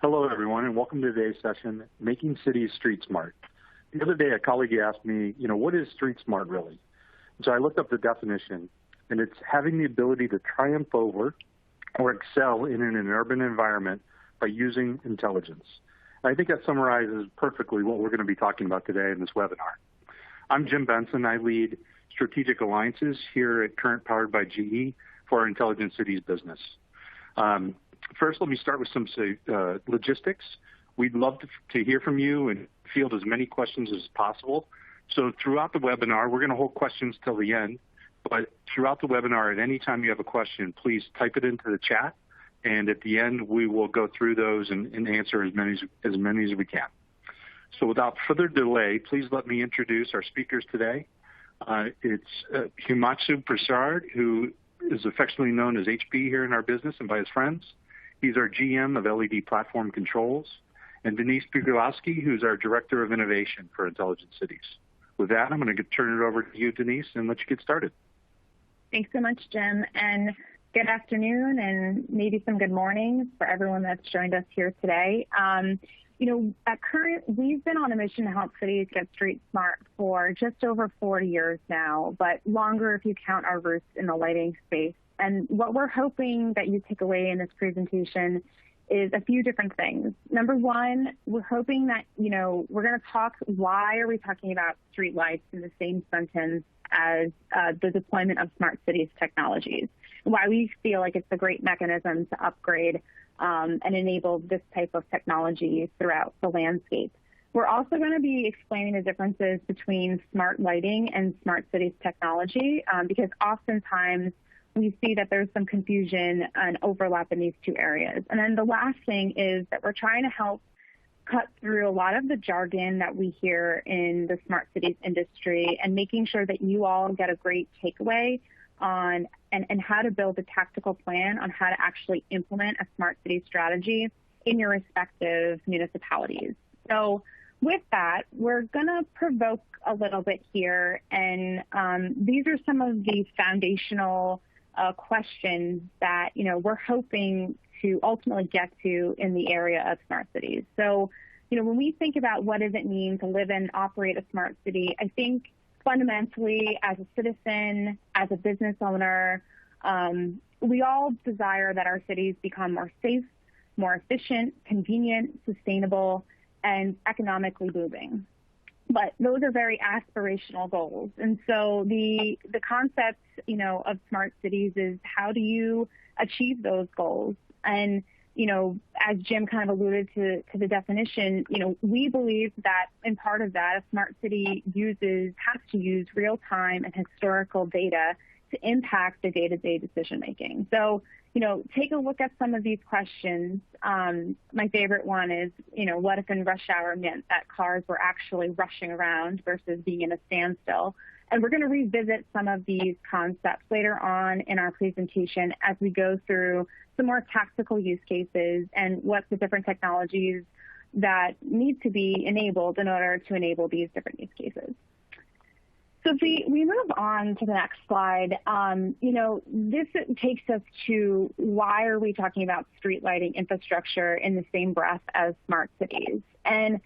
Hello, everyone, and welcome to today's session, Making Cities Street Smart. The other day, a colleague asked me, what is street smart really? So I looked up the definition, and it's having the ability to triumph over or excel in an urban environment by using intelligence. And I think that summarizes perfectly what we're going to be talking about today in this webinar. I'm Jim Benson. I lead strategic alliances here at Current, powered by GE, for our Intelligent Cities business. First, let me start with some logistics. We'd love to hear from you and field as many questions as possible. So throughout the webinar, we're going to hold questions till the end. But throughout the webinar, at any time you have a question, please type it into the chat. And at the end, we will go through those and answer as many as we can. So without further delay, please let me introduce our speakers today. It's Himamshu Prasad, who is affectionately known as HB here in our business and by his friends. He's our GM of LED Platform Controls. And Denise Pucilowski, who's our Director of Innovation for Intelligent Cities. With that, I'm going to turn it over to you, Denise, and let you get started. Thanks so much, Jim. And good afternoon and maybe some good mornings for everyone that's joined us here today. At Current, we've been on a mission to help cities get street smart for just over 40 years now, but longer if you count our roots in the lighting space. And what we're hoping that you take away in this presentation is a few different things. Number one, we're hoping that, we're going to talk, why are we talking about street lights in the same sentence as the deployment of smart cities technologies, and why we feel like it's a great mechanism to upgrade and enable this type of technology throughout the landscape. We're also going to be explaining the differences between smart lighting and smart cities technology, because oftentimes we see that there's some confusion and overlap in these two areas. And then the last thing is that we're trying to help cut through a lot of the jargon that we hear in the smart cities industry and making sure that you all get a great takeaway on and how to build a tactical plan on how to actually implement a smart city strategy in your respective municipalities. So with that, we're going to provoke a little bit here, and these are some of the foundational questions that we're hoping to ultimately get to in the area of smart cities. So, when we think about what does it mean to live and operate a smart city, I think fundamentally as a citizen, as a business owner, we all desire that our cities become more safe, more efficient, convenient, sustainable, and economically moving. But those are very aspirational goals. And so the concept, of smart cities is how do you achieve those goals? And, as Jim kind of alluded to the definition, we believe that in part of that, a smart city has to use real-time and historical data to impact the day-to-day decision-making. So, take a look at some of these questions. My favorite one is, what if in rush hour meant that cars were actually rushing around versus being in a standstill? And we're going to revisit some of these concepts later on in our presentation as we go through some more tactical use cases and what the different technologies that need to be enabled in order to enable these different use cases. So if we move on to the next slide, this takes us to why are we talking about street lighting infrastructure in the same breath as smart cities? And,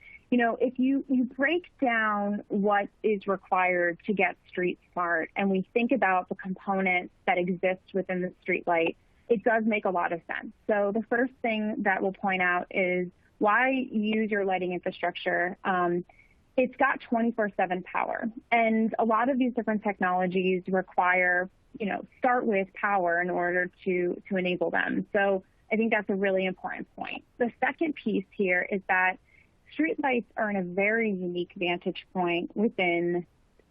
if you break down what is required to get street smart and we think about the components that exist within the street light, it does make a lot of sense. So the first thing that we'll point out is why use your lighting infrastructure. It's got 24/7 power. And a lot of these different technologies require, start with power in order to enable them. So I think that's a really important point. The second piece here is that streetlights are in a very unique vantage point within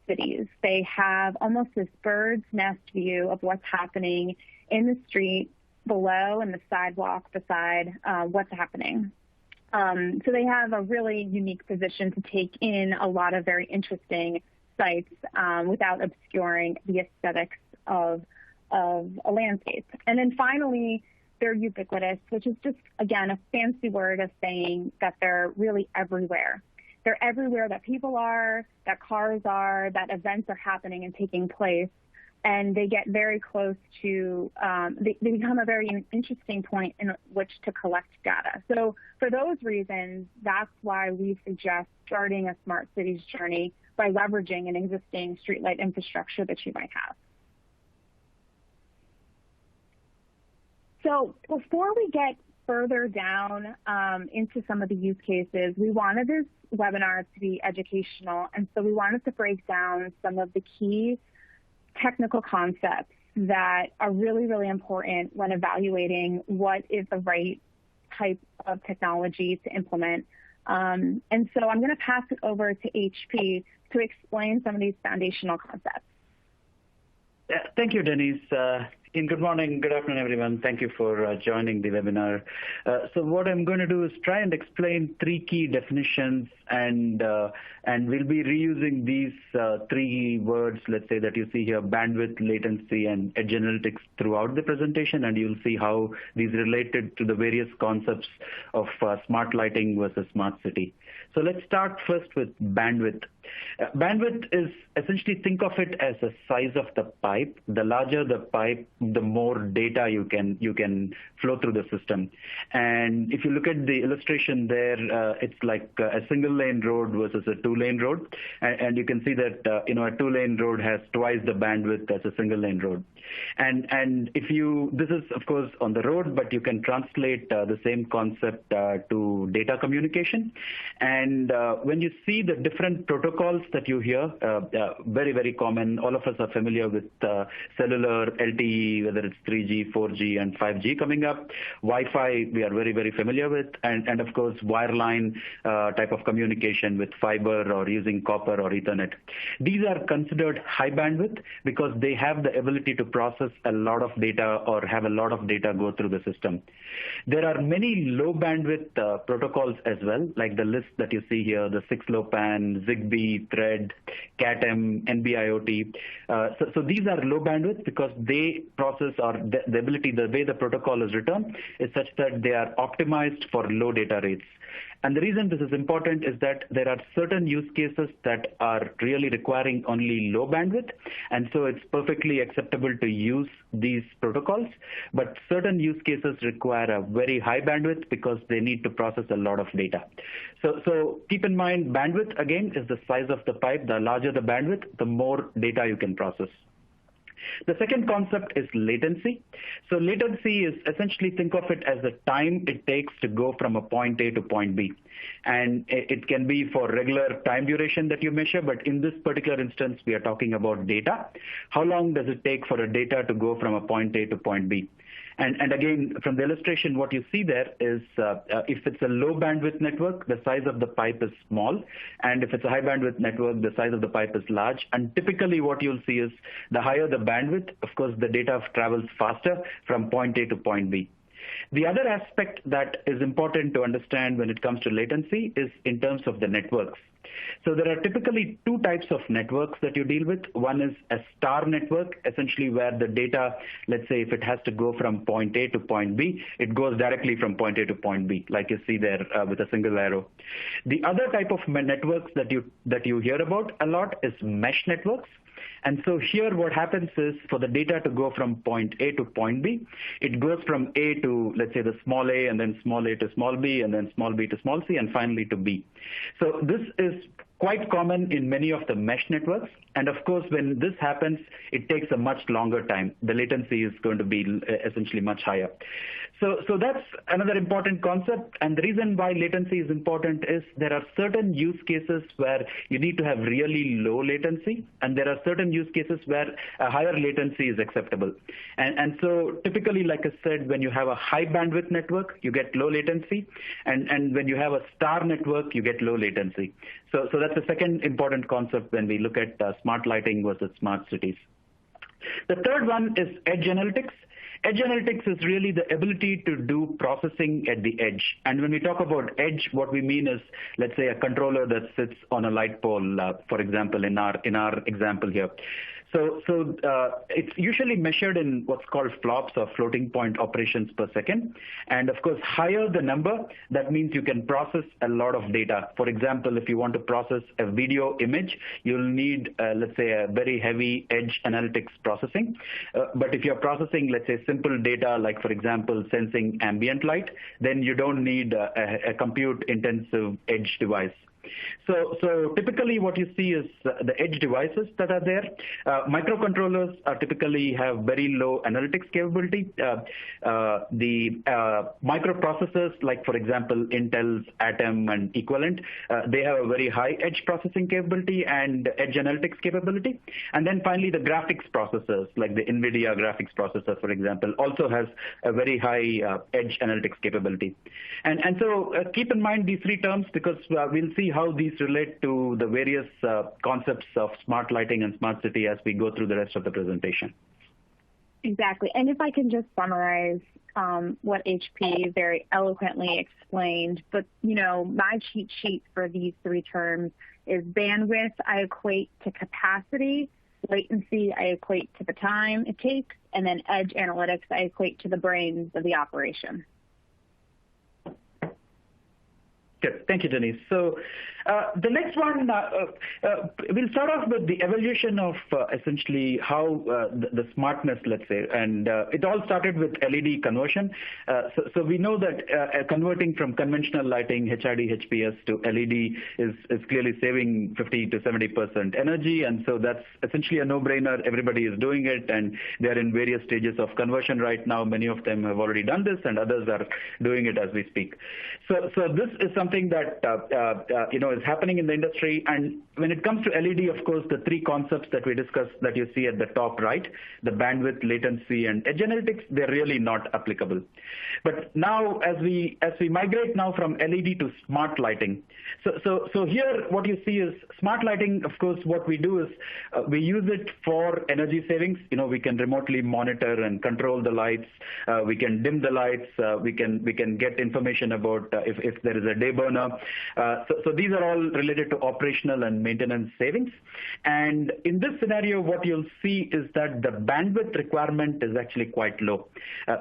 cities. They have almost this bird's nest view of what's happening in the street below and the sidewalk beside what's happening. So they have a really unique position to take in a lot of very interesting sites without obscuring the aesthetics of a landscape. And then finally, they're ubiquitous, which is just, again, a fancy word of saying that they're really everywhere. They're everywhere that people are, that cars are, that events are happening and taking place. and they get very close to, they become a very interesting point in which to collect data. So for those reasons, that's why we suggest starting a smart cities journey by leveraging an existing streetlight infrastructure that you might have. So before we get further down into some of the use cases, we wanted this webinar to be educational, and so we wanted to break down some of the key technical concepts that are really, really important when evaluating what is the right type of technology to implement. And so I'm going to pass it over to HP to explain some of these foundational concepts. Thank you, Denise. Good morning, good afternoon, everyone. Thank you for joining the webinar. So what I'm going to do is try and explain three key definitions, and we'll be reusing these three words, let's say, that you see here: bandwidth, latency, and edge analytics throughout the presentation, and you'll see how these related to the various concepts of smart lighting versus smart city. So let's start first with bandwidth. Bandwidth is essentially, think of it as the size of the pipe. The larger the pipe, the more data you can flow through the system. And if you look at the illustration there, it's like a single lane road versus a 2-lane road. And you can see that a 2-lane road has twice the bandwidth as a single lane road. And this is of course on the road, but you can translate the same concept to data communication. And when you see the different protocols that you hear, very, very common, all of us are familiar with cellular, LTE, whether it's 3G, 4G, and 5G coming up. Wi-Fi, we are very, very familiar with, and of course, wireline type of communication with fiber or using copper or Ethernet. These are considered high bandwidth because they have the ability to process a lot of data or have a lot of data go through the system. There are many low bandwidth protocols as well, like the list that you see here, the 6LoWPAN, Zigbee, Thread, CAT-M, NB-IoT. So these are low bandwidth because they process, or the way the protocol is written is such that they are optimized for low data rates. And the reason this is important is that there are certain use cases that are really requiring only low bandwidth, and so it's perfectly acceptable to use these protocols. But certain use cases require a very high bandwidth because they need to process a lot of data. So keep in mind, bandwidth, again, is the size of the pipe. The larger the bandwidth, the more data you can process. The second concept is latency. So latency is essentially, think of it as the time it takes to go from a point A to point B. And it can be for regular time duration that you measure, but in this particular instance, we are talking about data. How long does it take for a data to go from a point A to point B? And again, from the illustration, what you see there is if it's a low bandwidth network, the size of the pipe is small. And if it's a high bandwidth network, the size of the pipe is large. And typically what you'll see is the higher the bandwidth, of course, the data travels faster from point A to point B. The other aspect that is important to understand when it comes to latency is in terms of the networks. So there are typically two types of networks that you deal with. One is a star network, essentially where the data, let's say if it has to go from point A to point B, it goes directly from point A to point B, like you see there with a single arrow. The other type of networks that you hear about a lot is mesh networks. And so here what happens is for the data to go from point A to point B, it goes from A to, let's say, the small a, and then small a to small b, and then small b to small c, and finally to B. So this is quite common in many of the mesh networks. And of course, when this happens, it takes a much longer time. The latency is going to be essentially much higher. So that's another important concept. And the reason why latency is important is there are certain use cases where you need to have really low latency, and there are certain use cases where a higher latency is acceptable. And so typically, like I said, when you have a high bandwidth network, you get low latency. And when you have a star network, you get low latency. So that's the second important concept when we look at smart lighting versus smart cities. The third one is edge analytics. Edge analytics is really the ability to do processing at the edge. And when we talk about edge, what we mean is, let's say, a controller that sits on a light pole, for example, in our example here. It's usually measured in what's called flops or floating point operations per second. And of course, higher the number, that means you can process a lot of data. For example, if you want to process a video image, you'll need, let's say, a very heavy edge analytics processing. But if you're processing, let's say, simple data, like, for example, sensing ambient light, then you don't need a compute-intensive edge device. So typically what you see is the edge devices that are there. Microcontrollers typically have very low analytics capability. The microprocessors, like for example Intel's Atom and equivalent, they have a very high edge processing capability and edge analytics capability. And then finally the graphics processors, like the NVIDIA graphics processor, for example, also has a very high edge analytics capability. And so keep in mind these three terms, because we'll see how these relate to the various concepts of smart lighting and smart city as we go through the rest of the presentation. Exactly. And if I can just summarize what HP very eloquently explained, but my cheat sheet for these three terms is bandwidth I equate to capacity, latency I equate to the time it takes, and then edge analytics I equate to the brains of the operation. Good. Thank you, Denise. So the next one, we'll start off with the evolution of essentially how the smartness, let's say, and it all started with LED conversion. So we know that converting from conventional lighting, HID, HPS to LED is clearly saving 50 to 70% energy, and so that's essentially a no-brainer. Everybody is doing it, and they're in various stages of conversion right now. Many of them have already done this, and others are doing it as we speak. So this is something that is happening in the industry. And when it comes to LED, of course, the three concepts that we discussed that you see at the top right, the bandwidth, latency, and edge analytics, they're really not applicable. But now, as we migrate now from LED to smart lighting, so here what you see is smart lighting. Of course, what we do is we use it for energy savings. We can remotely monitor and control the lights. We can dim the lights. We can get information about if there is a day burner. So these are all related to operational and maintenance savings. And in this scenario, what you'll see is that the bandwidth requirement is actually quite low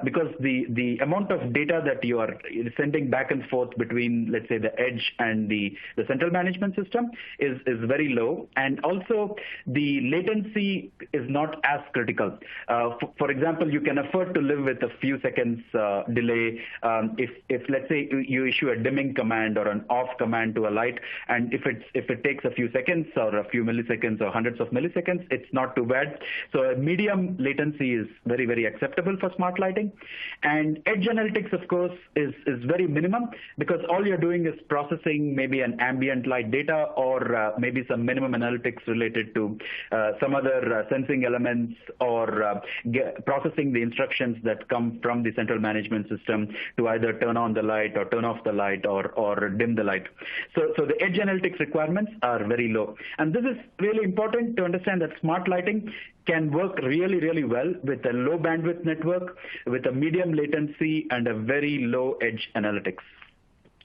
because the amount of data that you are sending back and forth between, let's say, the edge and the central management system is very low. And also the latency is not as critical. For example, you can afford to live with a few seconds delay if let's say you issue a dimming command or an off command to a light, and if it takes a few seconds or a few milliseconds or hundreds of milliseconds, it's not too bad. So a medium latency is very, very acceptable for smart lighting. And edge analytics, of course, is very minimum, because all you're doing is processing maybe an ambient light data or maybe some minimum analytics related to some other sensing elements or processing the instructions that come from the central management system to either turn on the light or turn off the light or dim the light. So the edge analytics requirements are very low. And this is really important to understand that smart lighting can work really, really well with a low bandwidth network, with a medium latency, and a very low edge analytics.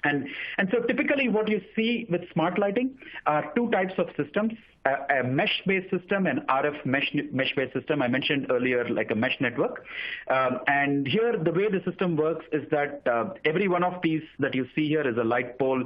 And so typically what you see with smart lighting are two types of systems. A mesh-based system and RF mesh-based system. I mentioned earlier, like a mesh network. And here, the way the system works is that every one of these that you see here is a light pole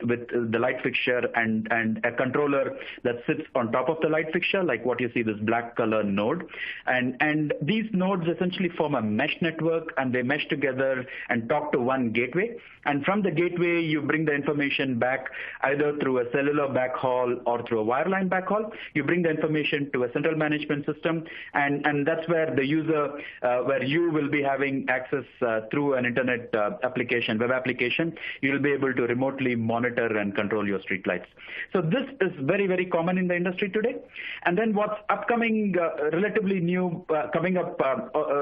with the light fixture and a controller that sits on top of the light fixture, like what you see, this black color node. And these nodes essentially form a mesh network, and they mesh together and talk to one gateway. And from the gateway, you bring the information back either through a cellular backhaul or through a wireline backhaul. You bring the information to a central management system, and that's where the user, where you will be having access through an internet application, web application. You'll be able to remotely monitor and control your street lights. So this is very, very common in the industry today. And then what's upcoming, relatively new, coming up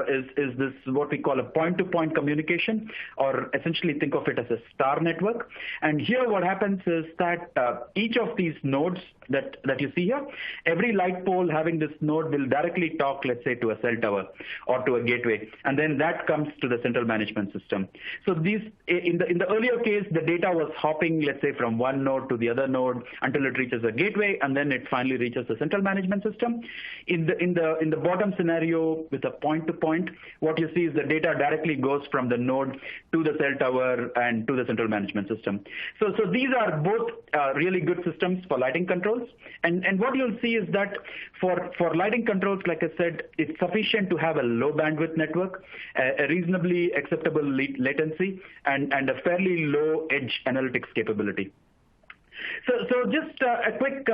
is this what we call a point-to-point communication, or essentially think of it as a star star network. And here what happens is that each of these nodes that you see here, every light pole having this node will directly talk, let's say, to a cell tower or to a gateway, and then that comes to the central management system. So these, in the earlier case, the data was hopping, let's say, from one node to the other node until it reaches a gateway, and then it finally reaches the central management system. In the bottom scenario with a point-to-point, what you see is the data directly goes from the node to the cell tower and to the central management system. So these are both really good systems for lighting controls. And what you'll see is that for lighting controls, like I said, it's sufficient to have a low bandwidth network, a reasonably acceptable latency, and a fairly low edge analytics capability. So just a quick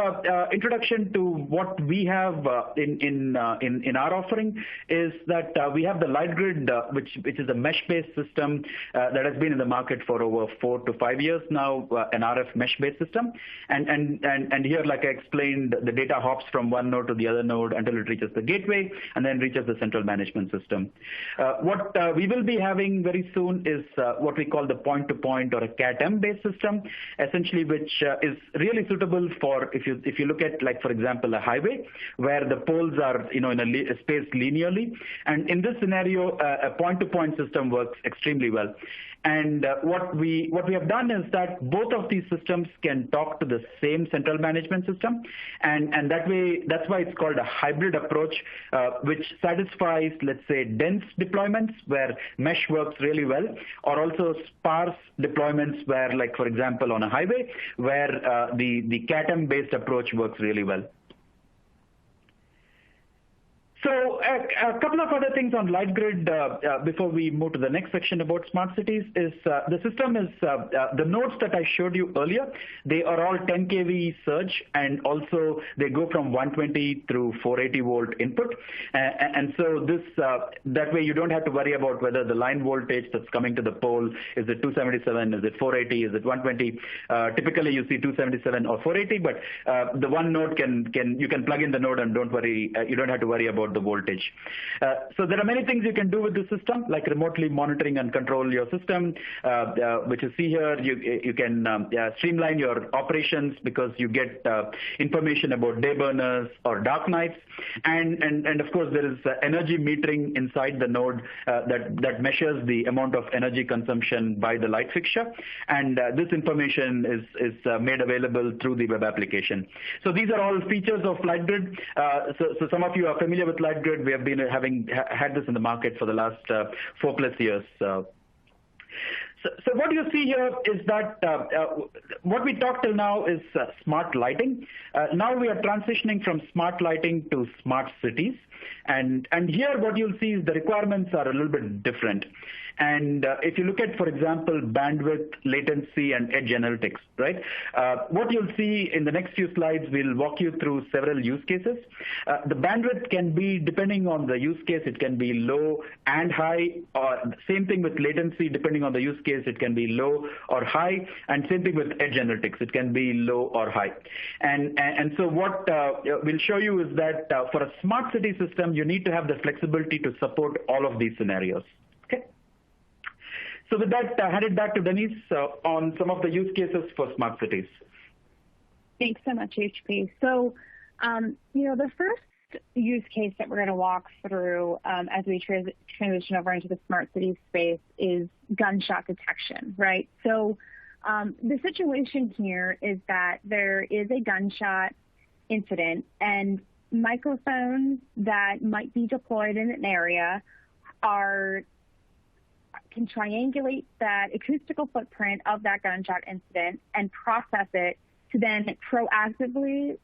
introduction to what we have in our offering is that we have the LightGrid, which is a mesh-based system that has been in the market for over 4 to 5 years now, an RF mesh-based system. And here, like I explained, the data hops from one node to the other node until it reaches the gateway and then reaches the central management system. What we will be having very soon is what we call the point-to-point or a CAT-M-based system, essentially, which is really suitable for if you look at, like, for example, a highway where the poles are in a space linearly, and in this scenario a point-to-point system works extremely well. And what we have done is that both of these systems can talk to the same central management system, and that's why it's called a hybrid approach, which satisfies, let's say, dense deployments where mesh works really well, or also sparse deployments where, like, for example, on a highway where the CAT-M based approach works really well. So a couple of other things on LightGrid before we move to the next section about smart cities is the system is the nodes that I showed you earlier. They are all 10 kV surge, and also they go from 120 through 480 volt input. And so this that way you don't have to worry about whether the line voltage that's coming to the pole is it 277, is it 480, is it 120. Typically you see 277 or 480, but the one node you can plug in the node and don't worry, you don't have to worry about the voltage. So there are many things you can do with the system, like remotely monitoring and control your system, which you see here. You can streamline your operations because you get information about day burners or dark nights, and of course there is energy metering inside the node that measures the amount of energy consumption by the light fixture, and this information is made available through the web application. So these are all features of LightGrid. So some of you are familiar with LightGrid. We have been had this in the market for the last 4+ years. So what you see here is that what we talked till now is smart lighting. Now we are transitioning from smart lighting to smart cities. And here what you'll see is the requirements are a little bit different. And if you look at, for example, bandwidth, latency, and edge analytics, right? What you'll see in the next few slides, we'll walk you through several use cases. The bandwidth can be, depending on the use case, it can be low and high, or same thing with latency, depending on the use case, it can be low or high, and same thing with edge analytics, it can be low or high. And so what we'll show you is that for a smart city system, you need to have the flexibility to support all of these scenarios. Okay. So with that, hand it back to Denise on some of the use cases for smart cities. Thanks so much, HP. So, the first use case that we're going to walk through as we transition over into the smart city space is gunshot detection, right? So the situation here is that there is a gunshot incident, and microphones that might be deployed in an area can triangulate that acoustical footprint of that gunshot incident and process it to then proactively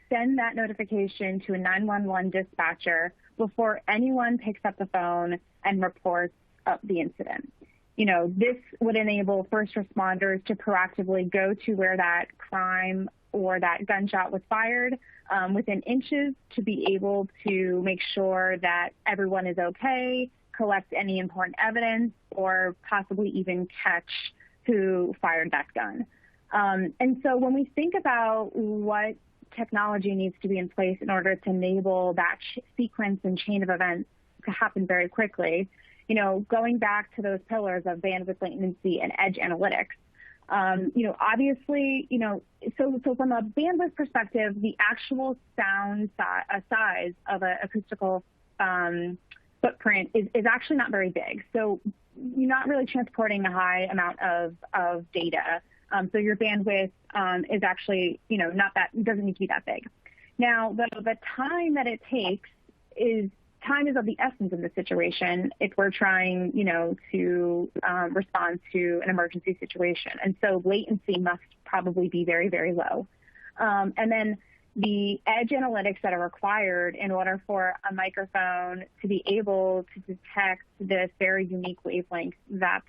send that notification to a 911 dispatcher before anyone picks up the phone and reports the incident. This would enable first responders to proactively go to where that crime or that gunshot was fired within inches, to be able to make sure that everyone is okay, collect any important evidence, or possibly even catch who fired that gun. And so when we think about what technology needs to be in place in order to enable that sequence and chain of events to happen very quickly, going back to those pillars of bandwidth latency and edge analytics, obviously, so from a bandwidth perspective, the actual sound size of an acoustical footprint is actually not very big. So you're not really transporting a high amount of data. So your bandwidth is actually, not that, doesn't need to be that big. Now, the time that it takes time is of the essence in this situation if we're trying, to respond to an emergency situation. And so latency must probably be very, very low. And then the edge analytics that are required in order for a microphone to be able to detect this very unique wavelength that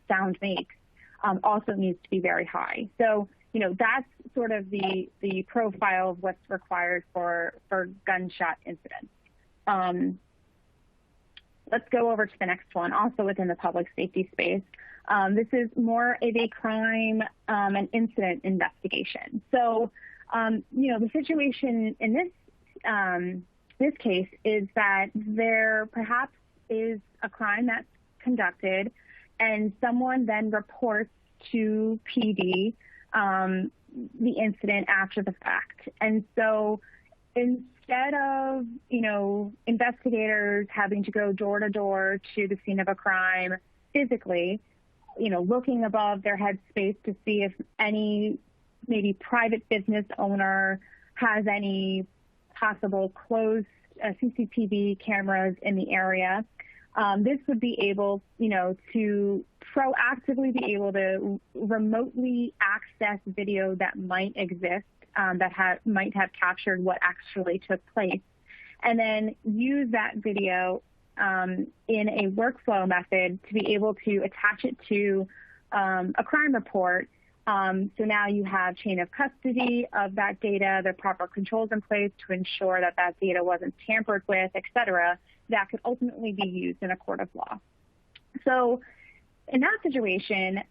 sound makes also needs to be very high. So, that's sort of the profile of what's required for gunshot incidents. Let's go over to the next one, also within the public safety space. This is more of a crime and incident investigation. So, the situation in this case is that there perhaps is a crime that's conducted and someone then reports to PD the incident after the fact. And so instead of, investigators having to go door to door to the scene of a crime physically, looking above their head space to see if any maybe private business owner has any possible closed CCTV cameras in the area, this would be able, to proactively be able to remotely access video that might exist, might have captured what actually took place, and then use that video in a workflow method to be able to attach it to a crime report. So now you have chain of custody of that data, the proper controls in place to ensure that that data wasn't tampered with, et cetera, that could ultimately be used in a court of law. So in that situation,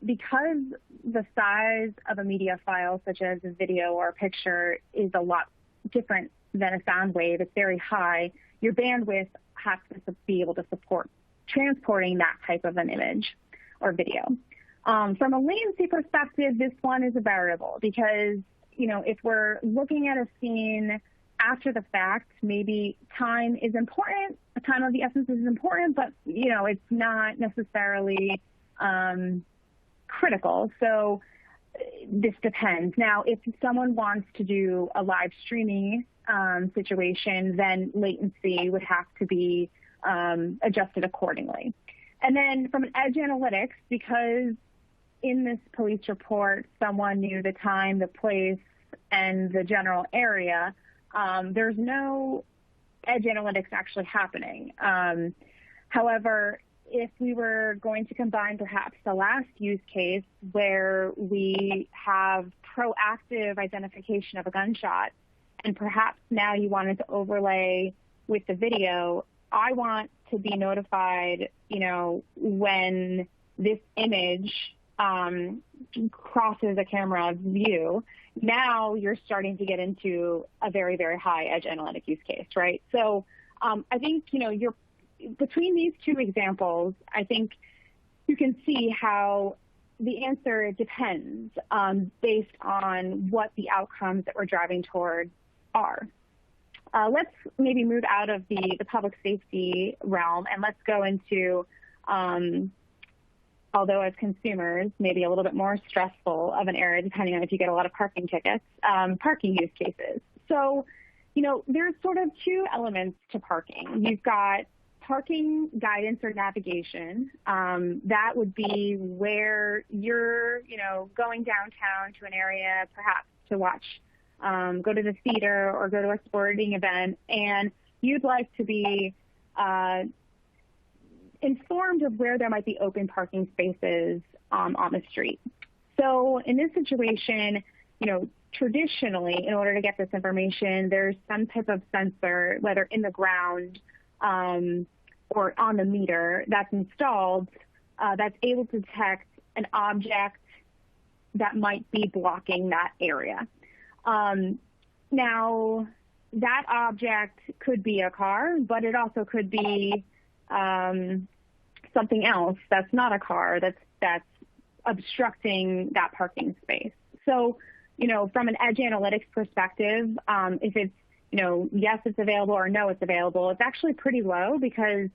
because the size of a media file, such as a video or a picture, is a lot different than a sound wave, it's very high, your bandwidth has to be able to support transporting that type of an image or video. From a latency perspective, this one is a variable because, if we're looking at a scene after the fact, maybe time is important, time of the essence is important, but, it's not necessarily critical. So this depends. Now, if someone wants to do a live streaming situation, then latency would have to be adjusted accordingly. And then from an edge analytics, because in this police report, someone knew the time, the place, and the general area, there's no edge analytics actually happening. However, if we were going to combine perhaps the last use case where we have proactive identification of a gunshot, and perhaps now you wanted to overlay with the video, I want to be notified, when this image crosses a camera view. Now you're starting to get into a very, very high edge analytic use case, right? So I think, you're between these two examples, I think you can see how the answer depends based on what the outcomes that we're driving toward are. Let's maybe move out of the public safety realm and let's go into, although as consumers, maybe a little bit more stressful of an area, depending on if you get a lot of parking tickets, parking use cases. So, there's sort of two elements to parking. You've got parking guidance or navigation. That would be where you're, going downtown to an area, perhaps to watch, go to the theater or go to a sporting event, and you'd like to be informed of where there might be open parking spaces on the street. So in this situation, traditionally, in order to get this information, there's some type of sensor, whether in the ground or on the meter, that's installed, that's able to detect an object that might be blocking that area. Now, that object could be a car, but it also could be something else that's not a car that's obstructing that parking space. So, from an edge analytics perspective, if it's, yes, it's available or no, it's available, it's actually pretty low because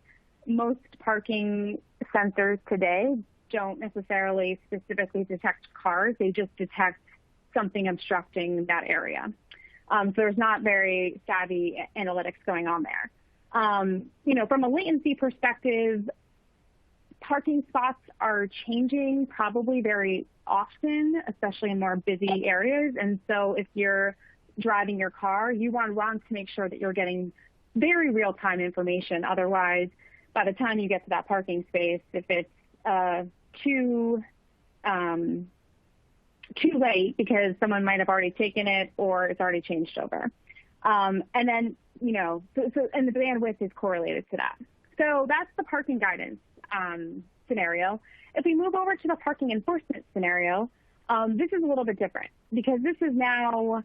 most parking sensors today don't necessarily specifically detect cars. They just detect something obstructing that area. So there's not very savvy analytics going on there. From a latency perspective, parking spots are changing probably very often, especially in more busy areas. And so if you're driving your car, you want to make sure that you're getting very real-time information. Otherwise, by the time you get to that parking space, if it's too late because someone might have already taken it or it's already changed over. And then, and the bandwidth is correlated to that. So that's the parking guidance scenario. If we move over to the parking enforcement scenario, this is a little bit different because this is now,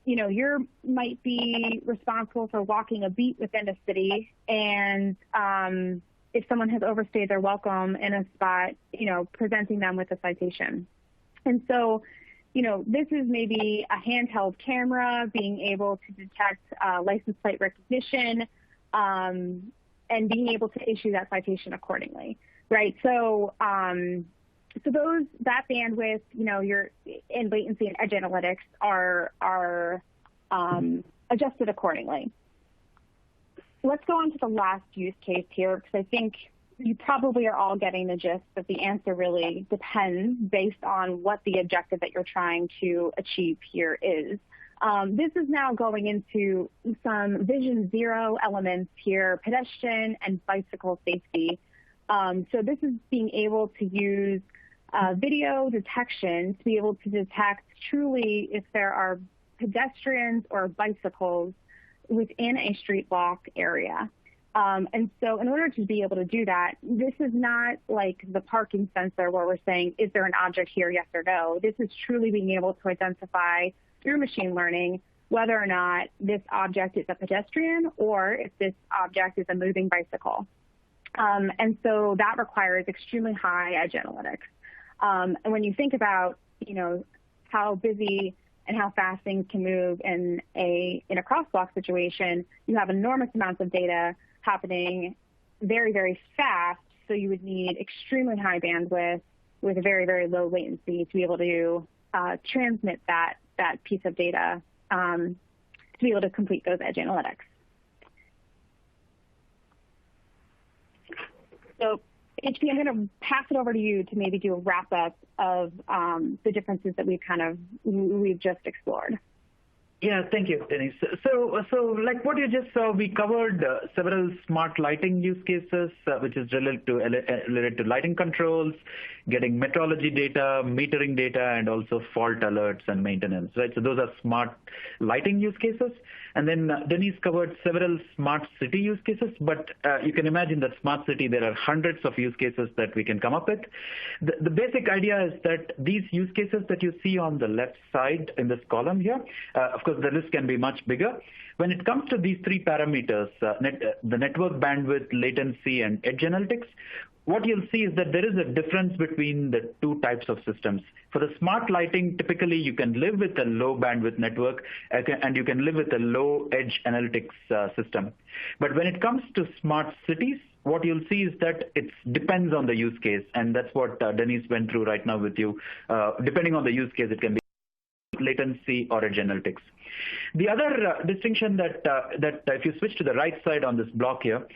you might be responsible for walking a beat within a city, and if someone has overstayed their welcome in a spot, presenting them with a citation. And so, this is maybe a handheld camera being able to detect license plate recognition and being able to issue that citation accordingly, right? So, that bandwidth, your in latency and edge analytics are adjusted accordingly. Let's go on to the last use case here, because I think you probably are all getting the gist that the answer really depends based on what the objective that you're trying to achieve here is. This is now going into some Vision Zero elements here, pedestrian and bicycle safety. So this is being able to use video detection to be able to detect truly if there are pedestrians or bicycles within a street block area. And so in order to be able to do that, this is not like the parking sensor where we're saying, is there an object here, yes or no? This is truly being able to identify through machine learning whether or not this object is a pedestrian or if this object is a moving bicycle. And so that requires extremely high edge analytics. And when you think about, how busy and how fast things can move in a crosswalk situation, you have enormous amounts of data happening very, very fast. So you would need extremely high bandwidth with a very, very low latency to be able to transmit that piece of data to be able to complete those edge analytics. So HP, I'm going to pass it over to you to maybe do a wrap up of the differences that we've just explored. Yeah, thank you, Denise. So like what you just saw, we covered several smart lighting use cases, which is related to lighting controls, getting metrology data, metering data, and also fault alerts and maintenance, right? So those are smart lighting use cases. And then Denise covered several smart city use cases, but you can imagine that smart city, there are hundreds of use cases that we can come up with. The basic idea is that these use cases that you see on the left side in this column here, of course, the list can be much bigger. When it comes to these three parameters, the network bandwidth, latency, and edge analytics, what you'll see is that there is a difference between the two types of systems. For the smart lighting, typically you can live with a low bandwidth network and you can live with a low edge analytics system. But when it comes to smart cities, what you'll see is that it depends on the use case, and that's what Denise went through right now with you. Depending on the use case, it can be latency or edge analytics. The other distinction that if you switch to the right side on this block here,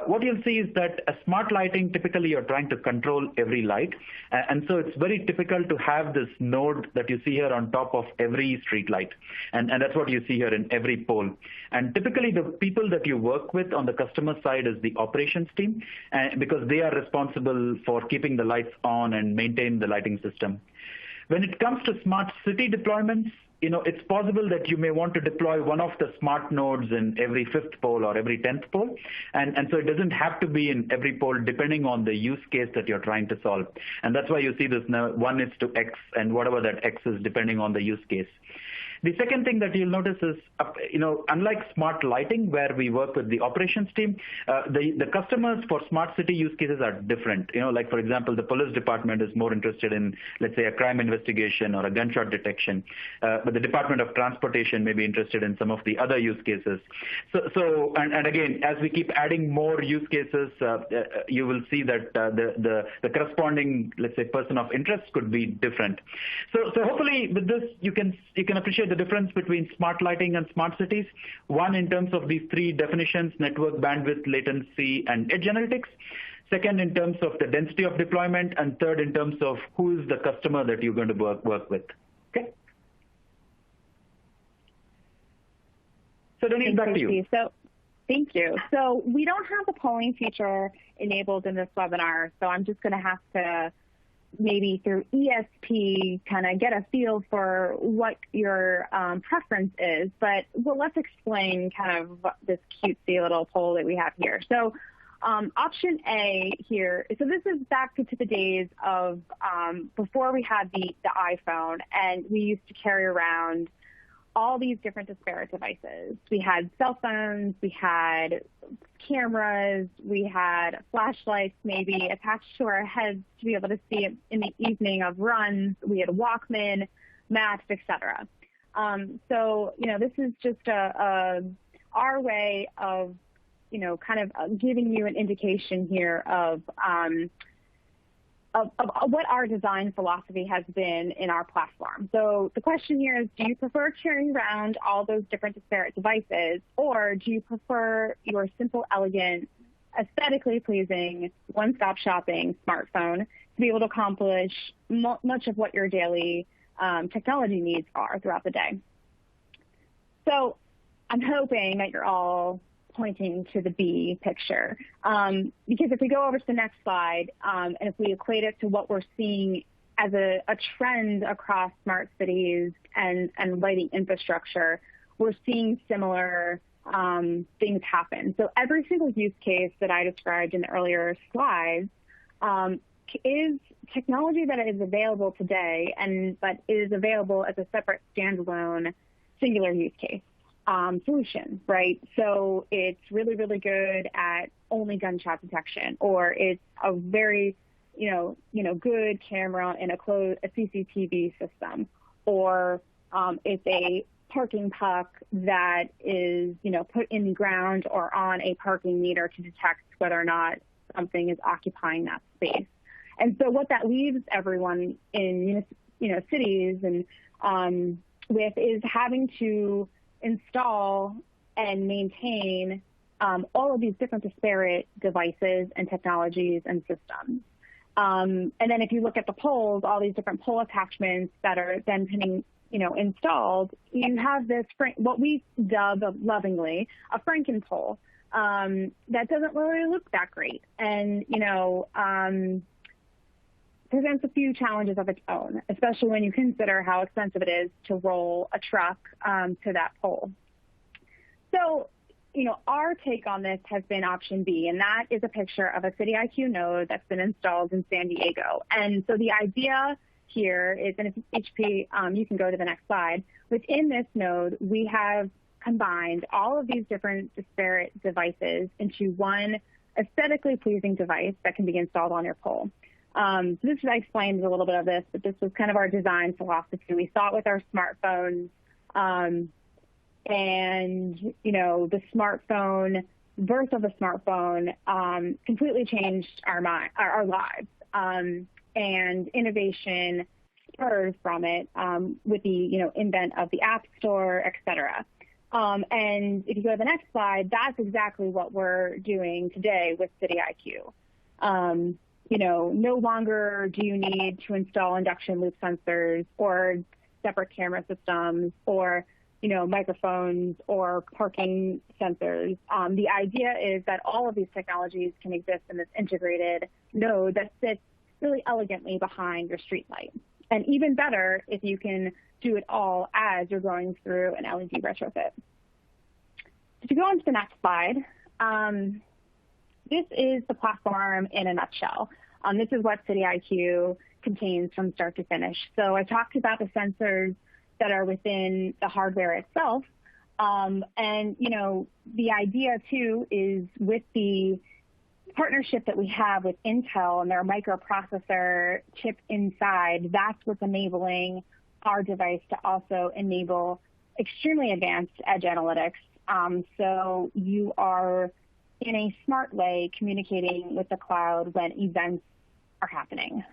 what you'll see is that a smart lighting, typically you're trying to control every light. And so it's very difficult to have this node that you see here on top of every street light. And that's what you see here in every pole. And typically the people that you work with on the customer side is the operations team, because they are responsible for keeping the lights on and maintain the lighting system. When it comes to smart city deployments, it's possible that you may want to deploy one of the smart nodes in every 5th pole or every 10th pole. And so it doesn't have to be in every pole depending on the use case that you're trying to solve. And that's why you see this now 1:X and whatever that X is depending on the use case. The second thing that you'll notice is, unlike smart lighting, where we work with the operations team, the customers for smart city use cases are different. Like for example, the police department is more interested in, let's say, a crime investigation or a gunshot detection, but the Department of Transportation may be interested in some of the other use cases. So again, as we keep adding more use cases, you will see that the corresponding, let's say, person of interest could be different. So hopefully with this, you can appreciate the difference between smart lighting and smart cities. One, in terms of these three definitions: network bandwidth, latency, and edge analytics. Second, in terms of the density of deployment, and third, in terms of who is the customer that you're going to work with. Okay. So Denise, back to you. Thank you. So we don't have the polling feature enabled in this webinar, so I'm just going to have to maybe through ESP kind of get a feel for what your preference is. But let's explain kind of this cutesy little poll that we have here. So option A here, so this is back to the days of before we had the iPhone, and we used to carry around all these different disparate devices. We had cell phones, we had cameras, we had flashlights maybe attached to our heads to be able to see it in the evening of runs. We had Walkman, maps, etc. So, this is just our way of, kind of giving you an indication here of what our design philosophy has been in our platform. So the question here is, do you prefer carrying around all those different disparate devices, or do you prefer your simple, elegant, aesthetically pleasing, one-stop shopping smartphone to be able to accomplish much of what your daily technology needs are throughout the day? So I'm hoping that you're all pointing to the B picture. Because if we go over to the next slide, and if we equate it to what we're seeing as a trend across smart cities and lighting infrastructure, we're seeing similar things happen. So every single use case that I described in the earlier slides is technology that is available today, but is available as a separate standalone singular use case. Solution, right? So it's really, really good at only gunshot detection, or it's a very, good camera in a CCTV system, or it's a parking puck that is, put in the ground or on a parking meter to detect whether or not something is occupying that space. And so what that leaves everyone in, cities and with is having to install and maintain all of these different disparate devices and technologies and systems. And then if you look at the poles, all these different pole attachments that are then being, installed, you have this, what we dub lovingly, a Franken pole that doesn't really look that great. And, presents a few challenges of its own, especially when you consider how expensive it is to roll a truck to that pole. So, our take on this has been option B, and that is a picture of a CityIQ node that's been installed in San Diego. And so the idea here is, and if HP, you can go to the next slide, within this node, we have combined all of these different disparate devices into one aesthetically pleasing device that can be installed on your pole. So this is, I explained a little bit of this, but this was kind of our design philosophy. We saw it with our smartphones, and, the smartphone, birth of the smartphone, completely changed our lives, and innovation spurred from it, with the, invent of the App Store, et cetera. And if you go to the next slide, that's exactly what we're doing today with CityIQ. No longer do you need to install induction loop sensors or separate camera systems or, microphones or parking sensors. The idea is that all of these technologies can exist in this integrated node that sits really elegantly behind your street light. And even better if you can do it all as you're going through an LED retrofit. If you go on to the next slide, this is the platform in a nutshell. This is what CityIQ contains from start to finish. So I talked about the sensors that are within the hardware itself. And, the idea, too, is with the partnership that we have with Intel and their microprocessor chip inside, that's what's enabling our device to also enable extremely advanced edge analytics. So you are, in a smart way, communicating with the cloud when events are happening.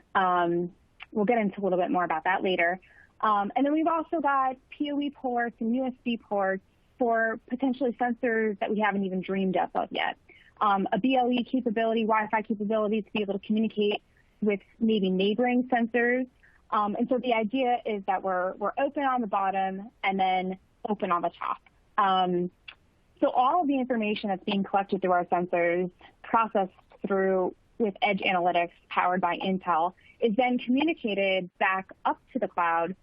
We'll get into a little bit more about that later. And then we've also got PoE ports and USB ports for potentially sensors that we haven't even dreamed up of yet. A BLE capability, Wi-Fi capability to be able to communicate with maybe neighboring sensors. And so the idea is that we're open on the bottom and then open on the top. So all of the information that's being collected through our sensors, processed through with edge analytics powered by Intel, is then communicated back up to the cloud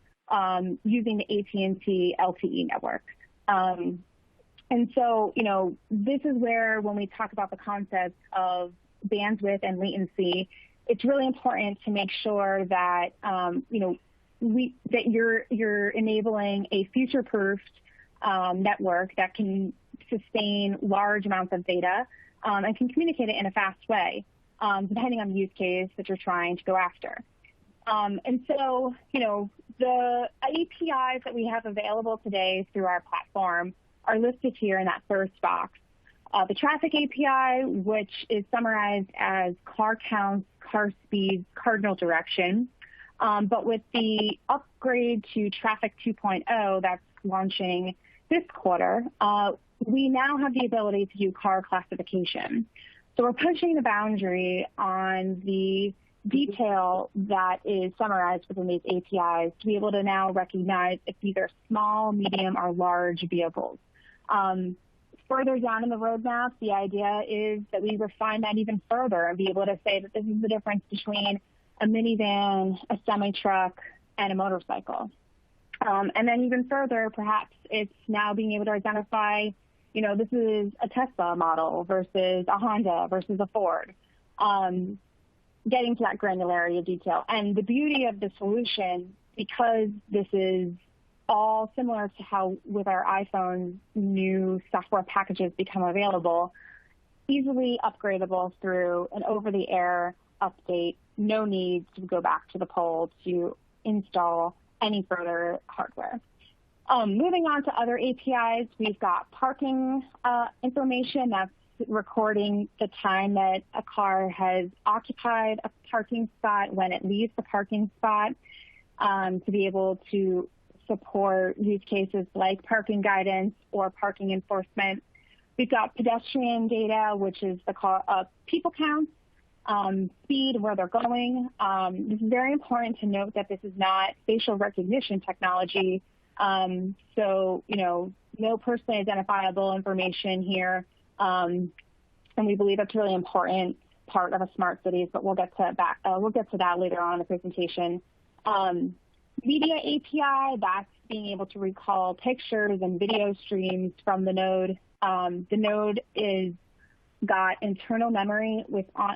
using the AT&T LTE network. And so, this is where when we talk about the concept of bandwidth and latency, it's really important to make sure that, that you're enabling a future-proofed network that can sustain large amounts of data and can communicate it in a fast way, depending on the use case that you're trying to go after. And so, the APIs that we have available today through our platform are listed here in that first box. The traffic API, which is summarized as car counts, car speeds, cardinal direction. But with the upgrade to Traffic 2.0 that's launching this quarter, we now have the ability to do car classification. So we're pushing the boundary on the detail that is summarized within these APIs to be able to now recognize if these are small, medium, or large vehicles. Further down in the roadmap, the idea is that we refine that even further and be able to say that this is the difference between a minivan, a semi-truck, and a motorcycle. And then even further, perhaps it's now being able to identify, this is a Tesla model versus a Honda versus a Ford. Getting to that granularity of detail. And the beauty of the solution, because this is all similar to how with our iPhone new software packages become available, easily upgradable through an over-the-air update, no need to go back to the pole to install any further hardware. Moving on to other APIs, we've got parking information that's recording the time that a car has occupied a parking spot when it leaves the parking spot to be able to support use cases like parking guidance or parking enforcement. We've got pedestrian data, which is the people counts, speed, where they're going. This is very important to note that this is not facial recognition technology. So, no personally identifiable information here. And we believe that's a really important part of a smart cities, but we'll get to that later on in the presentation. Media API, that's being able to recall pictures and video streams from the node. The node is got internal memory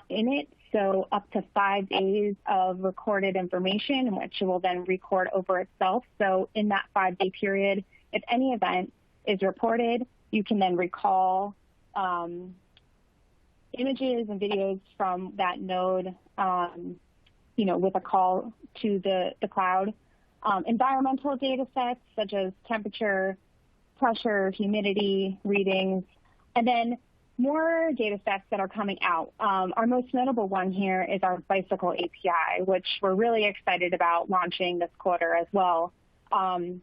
in it, so up to 5 days of recorded information, which it will then record over itself. So in that 5-day period, if any event is reported, you can then recall images and videos from that node, with a call to the cloud. Environmental data sets such as temperature, pressure, humidity readings, and then more data sets that are coming out. Our most notable one here is our bicycle API, which we're really excited about launching this quarter as well. And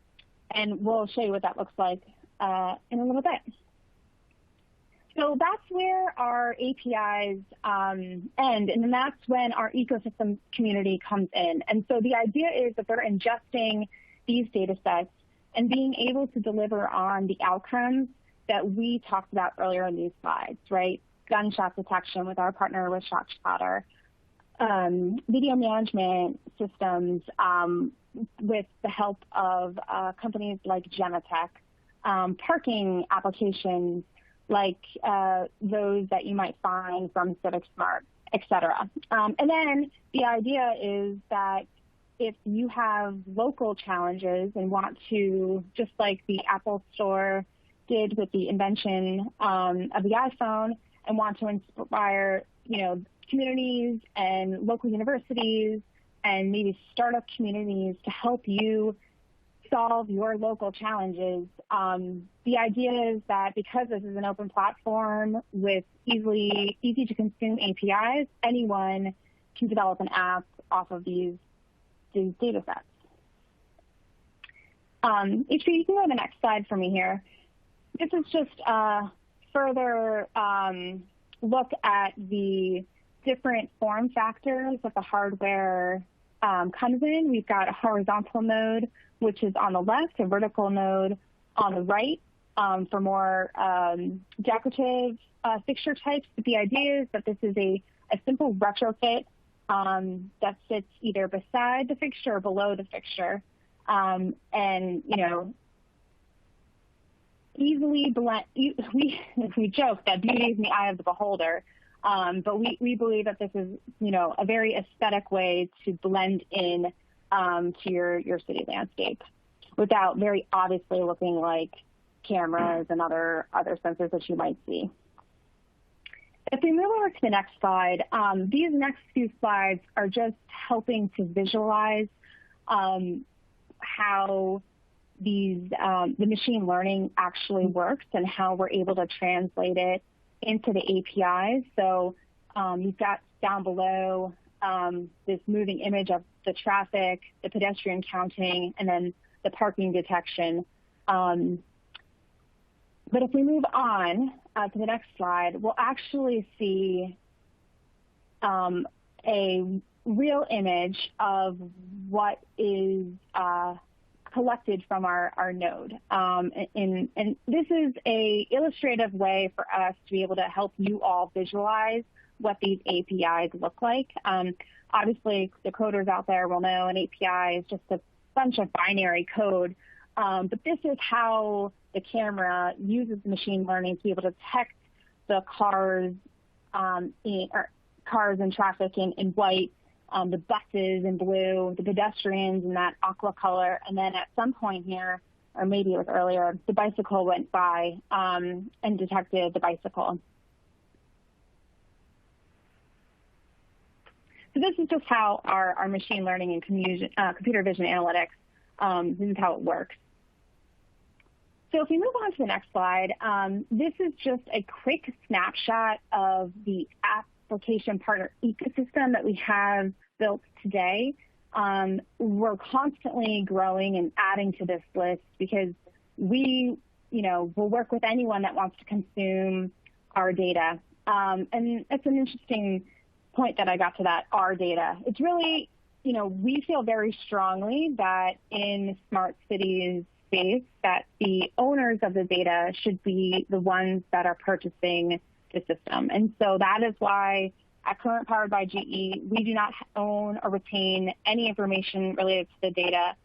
we'll show you what that looks like in a little bit. So that's where our APIs end, and then that's when our ecosystem community comes in. And so the idea is that they're ingesting these data sets and being able to deliver on the outcomes that we talked about earlier in these slides, right? Gunshot detection with our partner with ShotSpotter, video management systems with the help of companies like Genetec, parking applications like those that you might find from Civic Smart, et cetera. And then the idea is that if you have local challenges and want to, just like the Apple Store did with the invention of the iPhone, and want to inspire, communities and local universities and maybe startup communities to help you solve your local challenges. The idea is that because this is an open platform with easy to consume APIs, anyone can develop an app off of these data sets. HP, you can go to the next slide for me here. This is just a further look at the different form factors that the hardware comes in. We've got a horizontal node, which is on the left, a vertical node on the right for more decorative fixture types. But the idea is that this is a simple retrofit that sits either beside the fixture or below the fixture. Easily blend. We joke that beauty is in the eye of the beholder, but we believe that this is, a very aesthetic way to blend in to your city landscape without very obviously looking like cameras and other sensors that you might see. If we move over to the next slide, these next few slides are just helping to visualize how the machine learning actually works and how we're able to translate it into the APIs. So you've got down below this moving image of the traffic, the pedestrian counting, and then the parking detection. But if we move on to the next slide, we'll actually see a real image of what is collected from our node. And this is a illustrative way for us to be able to help you all visualize what these APIs look like. Obviously, the coders out there will know an API is just a bunch of binary code, but this is how the camera uses machine learning to be able to detect the cars and traffic in white, the buses in blue, the pedestrians in that aqua color, and then at some point here, or maybe it was earlier, the bicycle went by and detected the bicycle. So this is just how our machine learning and computer vision analytics, this is how it works. So if we move on to the next slide, this is just a quick snapshot of the application partner ecosystem that we have built today. We're constantly growing and adding to this list because we, will work with anyone that wants to consume our data. And it's an interesting point that I got to that, our data. It's really, we feel very strongly that in smart cities space that the owners of the data should be the ones that are purchasing the system. And so that is why at Current Powered by GE, we do not own or retain any information related to the data.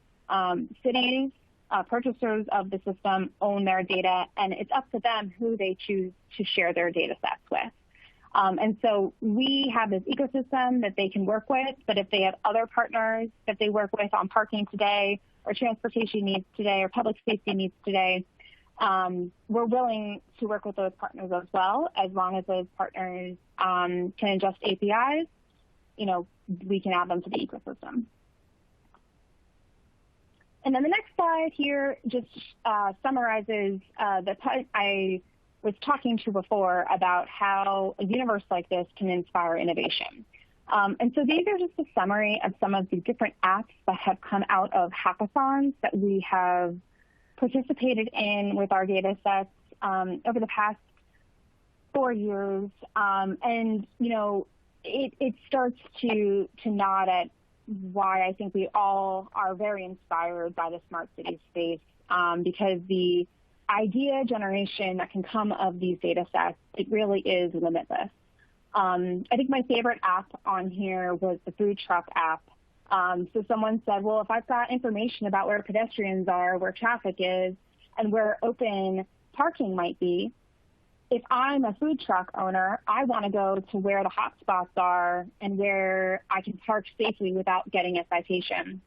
Cities, purchasers of the system own their data, and it's up to them who they choose to share their data sets with. And so we have this ecosystem that they can work with, but if they have other partners that they work with on parking today or transportation needs today or public safety needs today, we're willing to work with those partners as well, as long as those partners can ingest APIs, we can add them to the ecosystem. And then the next slide here just summarizes the part I was talking to before about how a universe like this can inspire innovation. And so these are just a summary of some of the different apps that have come out of hackathons that we have participated in with our data sets over the past 4 years. And, it starts to nod at why I think we all are very inspired by the smart city space, because the idea generation that can come of these data sets, it really is limitless. I think my favorite app on here was the food truck app. So someone said, well, if I've got information about where pedestrians are, where traffic is, and where open parking might be, if I'm a food truck owner, I want to go to where the hot spots are and where I can park safely without getting a citation.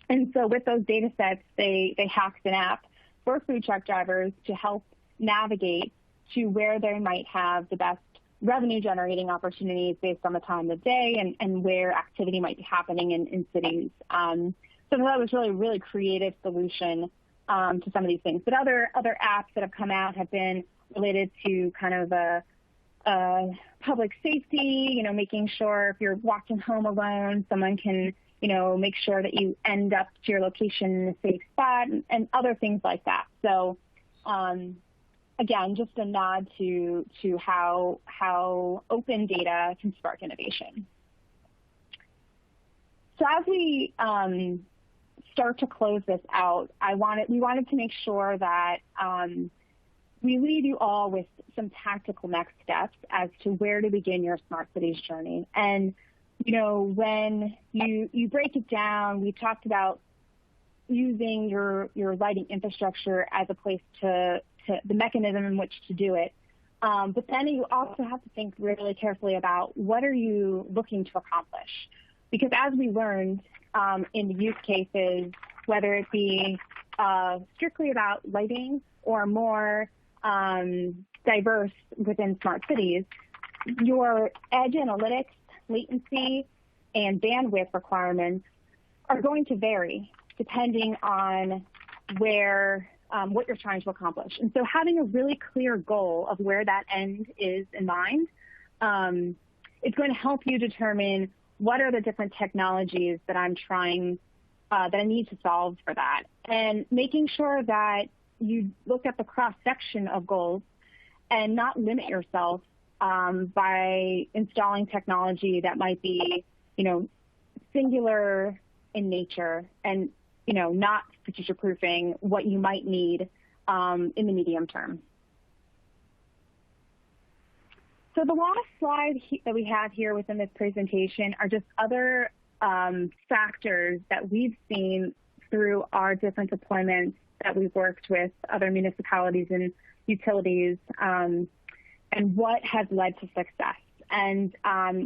And so with those data sets, they hacked an app for food truck drivers to help navigate to where they might have the best revenue generating opportunities based on the time of day and where activity might be happening in cities. So that was really, really creative solution to some of these things. But other apps that have come out have been related to kind of a public safety, making sure if you're walking home alone, someone can, make sure that you end up to your location in a safe spot and other things like that. So, again, just a nod to how open data can spark innovation. So as we start to close this out, we wanted to make sure that we leave you all with some tactical next steps as to where to begin your smart cities journey. And when you break it down, we talked about using your lighting infrastructure as a place to the mechanism in which to do it. But then you also have to think really carefully about what are you looking to accomplish? Because as we learned in the use cases, whether it be strictly about lighting or more diverse within smart cities, your edge analytics, latency, and bandwidth requirements are going to vary depending on where what you're trying to accomplish. And so having a really clear goal of where that end is in mind is going to help you determine what are the different technologies that I'm trying, that I need to solve for that. And making sure that you look at the cross-section of goals and not limit yourself by installing technology that might be, singular in nature and, not future-proofing what you might need in the medium term. So the last slide that we have here within this presentation are just other factors that we've seen through our different deployments that we've worked with other municipalities and utilities, and what has led to success. And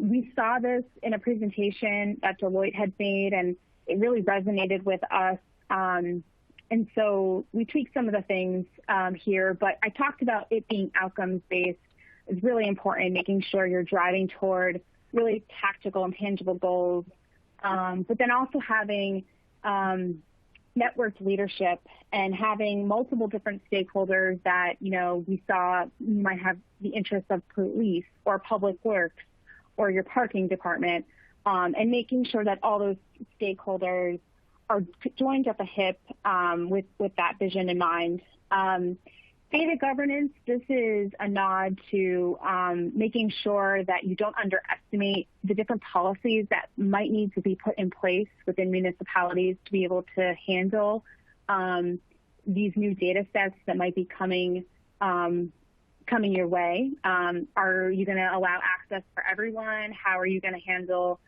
we saw this in a presentation that Deloitte had made, and it really resonated with us. And so we tweaked some of the things here, but I talked about it being outcomes-based is really important, making sure you're driving toward really tactical and tangible goals, but then also having networked leadership and having multiple different stakeholders that, we saw you might have the interest of police or public works or your parking department, and making sure that all those stakeholders are joined at the hip with that vision in mind. Data governance, this is a nod to making sure that you don't underestimate the different policies that might need to be put in place within municipalities to be able to handle these new data sets that might be coming your way. Are you going to allow access for everyone? How are you going to handle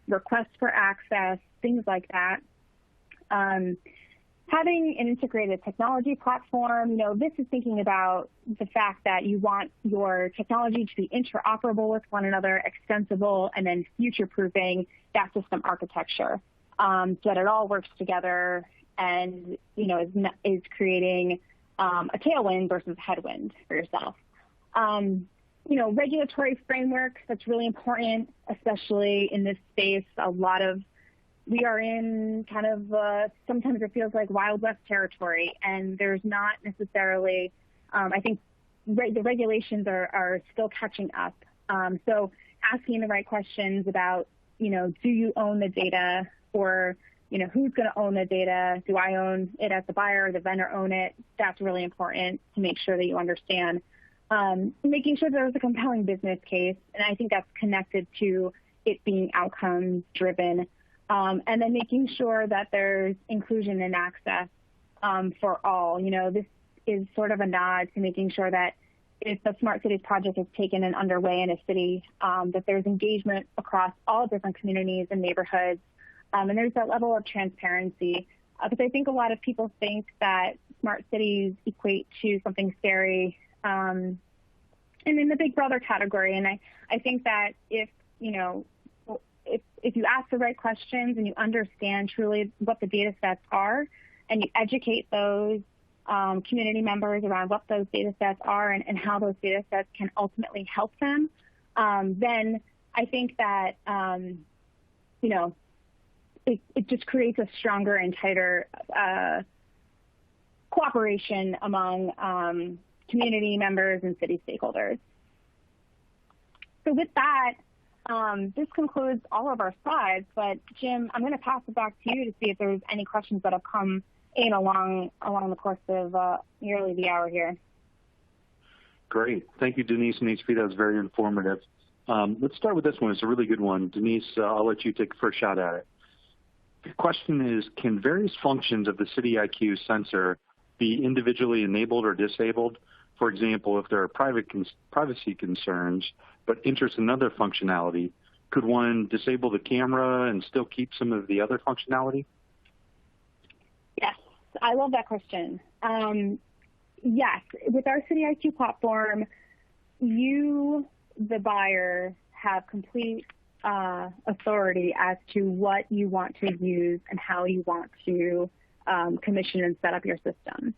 requests for access, things like that? Having an integrated technology platform, this is thinking about the fact that you want your technology to be interoperable with one another, extensible, and then future-proofing that system architecture, so that it all works together and, is creating a tailwind versus a headwind for yourself. Regulatory framework, that's really important, especially in this space. We are in kind of, sometimes it feels like Wild West territory, and there's not necessarily, I think the regulations are still catching up. So asking the right questions about, do you own the data, or, who's going to own the data? Do I own it as the buyer, or the vendor own it? That's really important to make sure that you understand. Making sure there's a compelling business case, and I think that's connected to it being outcome driven. And then making sure that there's inclusion and access for all. This is sort of a nod to making sure that if the Smart Cities project is taken and underway in a city, that there's engagement across all different communities and neighborhoods. And there's that level of transparency. Because I think a lot of people think that smart cities equate to something scary, and in the Big Brother category. And I think that if you ask the right questions and you understand truly what the data sets are, and you educate those community members around what those data sets are and how those data sets can ultimately help them, then I think that it just creates a stronger and tighter cooperation among community members and city stakeholders. So with that, this concludes all of our slides, but Jim, I'm going to pass it back to you to see if there's any questions that have come in along the course of nearly the hour here. Great. Thank you, Denise and HP. That was very informative. Let's start with this one. It's a really good one. Denise, I'll let you take the first shot at it. The question is, can various functions of the City IQ sensor be individually enabled or disabled? For example, if there are privacy concerns but interest in other functionality, could one disable the camera and still keep some of the other functionality? Yes, I love that question. Yes, with our City IQ platform, you, the buyer, have complete authority as to what you want to use and how you want to commission and set up your system.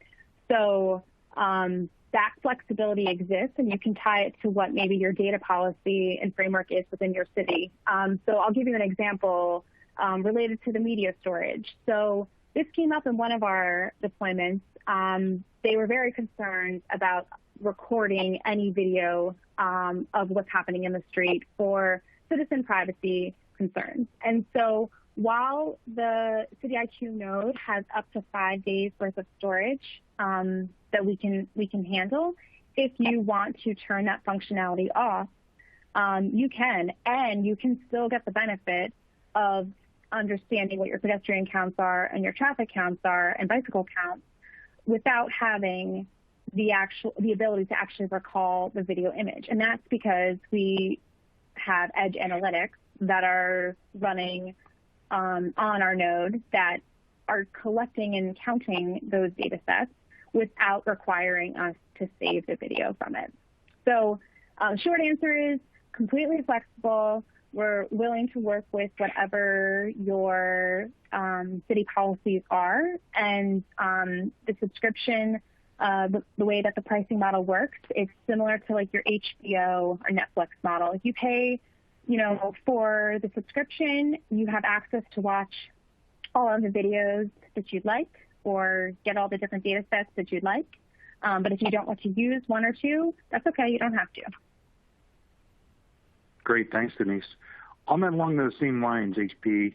So that flexibility exists, and you can tie it to what maybe your data policy and framework is within your city. So I'll give you an example related to the media storage. So this came up in one of our deployments. They were very concerned about recording any video of what's happening in the street for citizen privacy concerns. And so while the City IQ node has up to 5 days worth of storage that we can handle, if you want to turn that functionality off, you can, and you can still get the benefit of understanding what your pedestrian counts are and your traffic counts are and bicycle counts without having the ability to actually recall the video image. And that's because we have edge analytics that are running on our node that are collecting and counting those data sets without requiring us to save the video from it. So short answer is completely flexible. We're willing to work with whatever your city policies are, and the subscription, the way that the pricing model works, it's similar to like your HBO or Netflix model. If you pay, for the subscription, you have access to watch all of the videos that you'd like or get all the different data sets that you'd like. But if you don't want to use one or two, that's okay. You don't have to. Great. Thanks, Denise. Along those same lines, HP,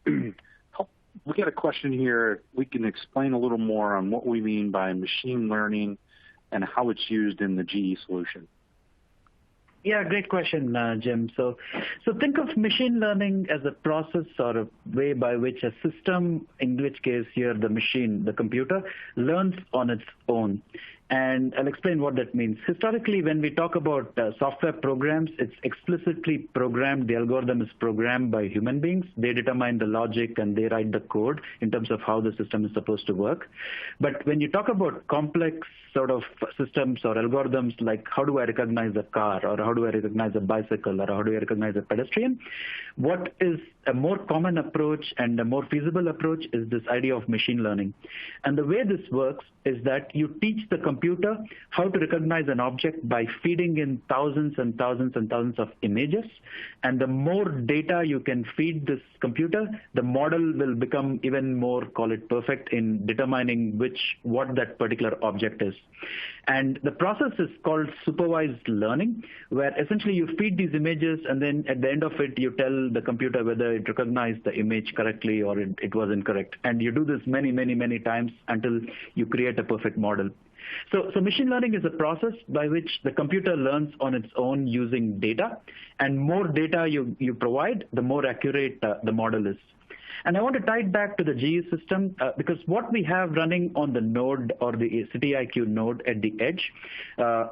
we got a question here. We can explain a little more on what we mean by machine learning and how it's used in the GE solution. Yeah, great question, Jim. So think of machine learning as a process or a way by which a system, in which case here the machine, the computer, learns on its own. And I'll explain what that means. Historically, when we talk about software programs, it's explicitly programmed. The algorithm is programmed by human beings. They determine the logic and they write the code in terms of how the system is supposed to work. But when you talk about complex sort of systems or algorithms like how do I recognize a car, or how do I recognize a bicycle, or how do I recognize a pedestrian, what is a more common approach and a more feasible approach is this idea of machine learning. And the way this works is that you teach the computer how to recognize an object by feeding in thousands and thousands and thousands of images. And the more data you can feed this computer, the model will become even more, call it perfect, in determining what that particular object is. And the process is called supervised learning, where essentially you feed these images and then at the end of it, you tell the computer whether it recognized the image correctly or it was incorrect. And you do this many, many, many times until you create a perfect model. So machine learning is a process by which the computer learns on its own using data, and more data you provide, the more accurate the model is. And I want to tie it back to the GE system because what we have running on the node or the City IQ node at the edge,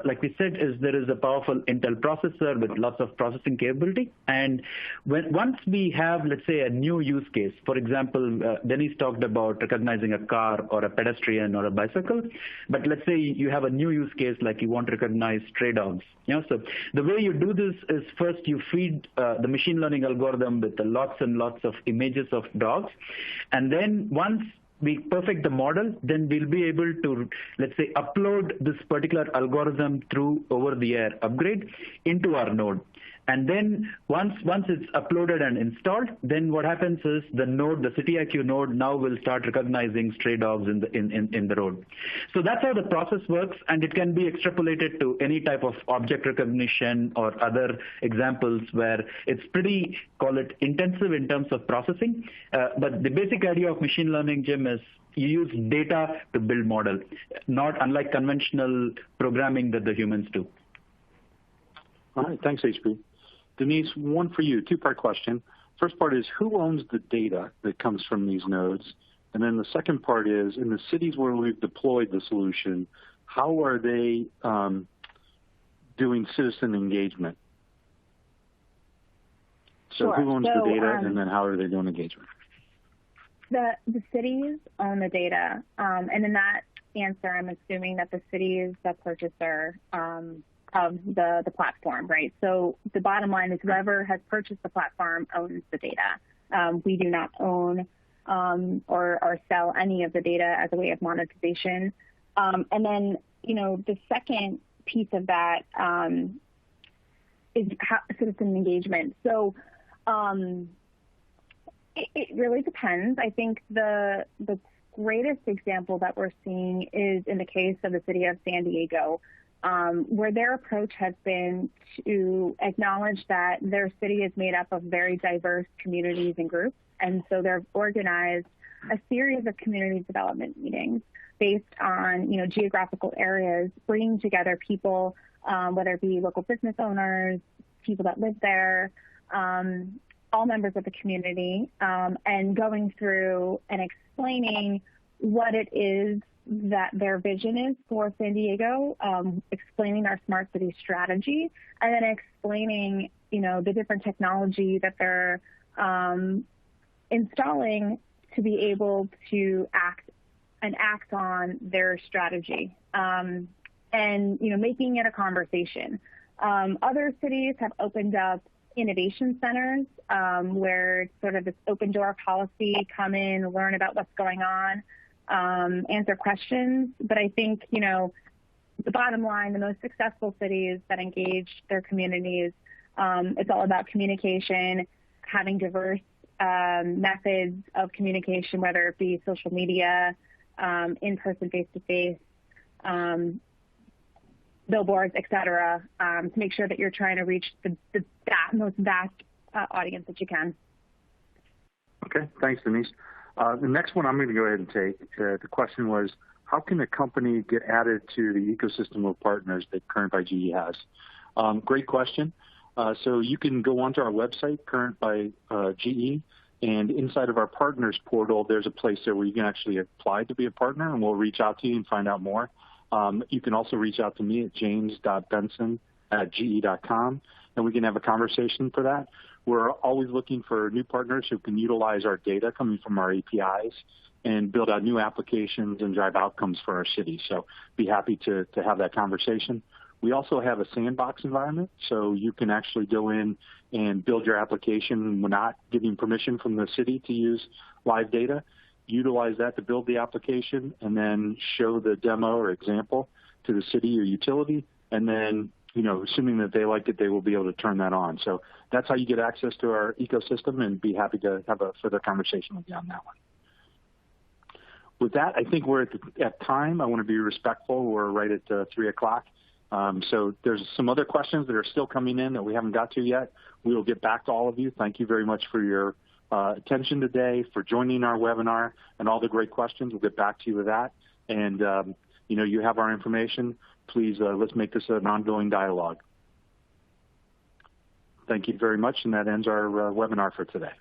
like we said, is there is a powerful Intel processor with lots of processing capability. And once we have, let's say, a new use case, for example, Denise talked about recognizing a car or a pedestrian or a bicycle, but let's say you have a new use case like you want to recognize stray dogs. So the way you do this is first you feed the machine learning algorithm with lots and lots of images of dogs, and then once we perfect the model, then we'll be able to, let's say, upload this particular algorithm through over-the-air upgrade into our node. And then once it's uploaded and installed, then what happens is the node, the City IQ node, now will start recognizing stray dogs in the road. So that's how the process works, and it can be extrapolated to any type of object recognition or other examples where it's pretty, call it, intensive in terms of processing. But the basic idea of machine learning, Jim, is you use data to build model, not unlike conventional programming that the humans do. All right, thanks, HP. Denise, one for you, two-part question. First part is, who owns the data that comes from these nodes? And then the second part is, in the cities where we've deployed the solution, how are they doing citizen engagement? So Sure. who owns the data, and then how are they doing engagement? The cities own the data, and in that answer, I'm assuming that the city is the purchaser of the platform, right? So the bottom line is whoever has purchased the platform owns the data. We do not own or sell any of the data as a way of monetization. And then, the second piece of that is citizen engagement. So it really depends. I think the greatest example that we're seeing is in the case of the city of San Diego, where their approach has been to acknowledge that their city is made up of very diverse communities and groups. And so they've organized a series of community development meetings based on, geographical areas, bringing together people, whether it be local business owners, people that live there, all members of the community, and going through and explaining what it is that their vision is for San Diego, explaining our smart city strategy, and then explaining, the different technology that they're installing to be able to act on their strategy, and, making it a conversation. Other cities have opened up innovation centers where it's sort of this open door policy, come in, learn about what's going on, answer questions. But I think, the bottom line, the most successful cities that engage their communities, it's all about communication, having diverse methods of communication, whether it be social media, in-person, face-to-face, billboards, et cetera, to make sure that you're trying to reach the most vast audience that you can. Okay, thanks, Denise. The next one I'm going to go ahead and take. The question was, how can a company get added to the ecosystem of partners that Current by GE has? Great question. So you can go onto our website, Current by GE, and inside of our partners portal, there's a place there where you can actually apply to be a partner, and we'll reach out to you and find out more. You can also reach out to me at james.benson@ge.com, and we can have a conversation for that. We're always looking for new partners who can utilize our data coming from our APIs and build out new applications and drive outcomes for our city. So be happy to have that conversation. We also have a sandbox environment, so you can actually go in and build your application. We're not giving permission from the city to use live data. Utilize that to build the application and then show the demo or example to the city or utility. And then, assuming that they like it, they will be able to turn that on. So that's how you get access to our ecosystem, and be happy to have a further conversation with you on that one. With that, I think we're at time. I want to be respectful. We're right at 3 o'clock. So there's some other questions that are still coming in that we haven't got to yet. We will get back to all of you. Thank you very much for your attention today, for joining our webinar, and all the great questions. We'll get back to you with that. And, you have our information. Please, let's make this an ongoing dialogue. Thank you very much, and that ends our webinar for today.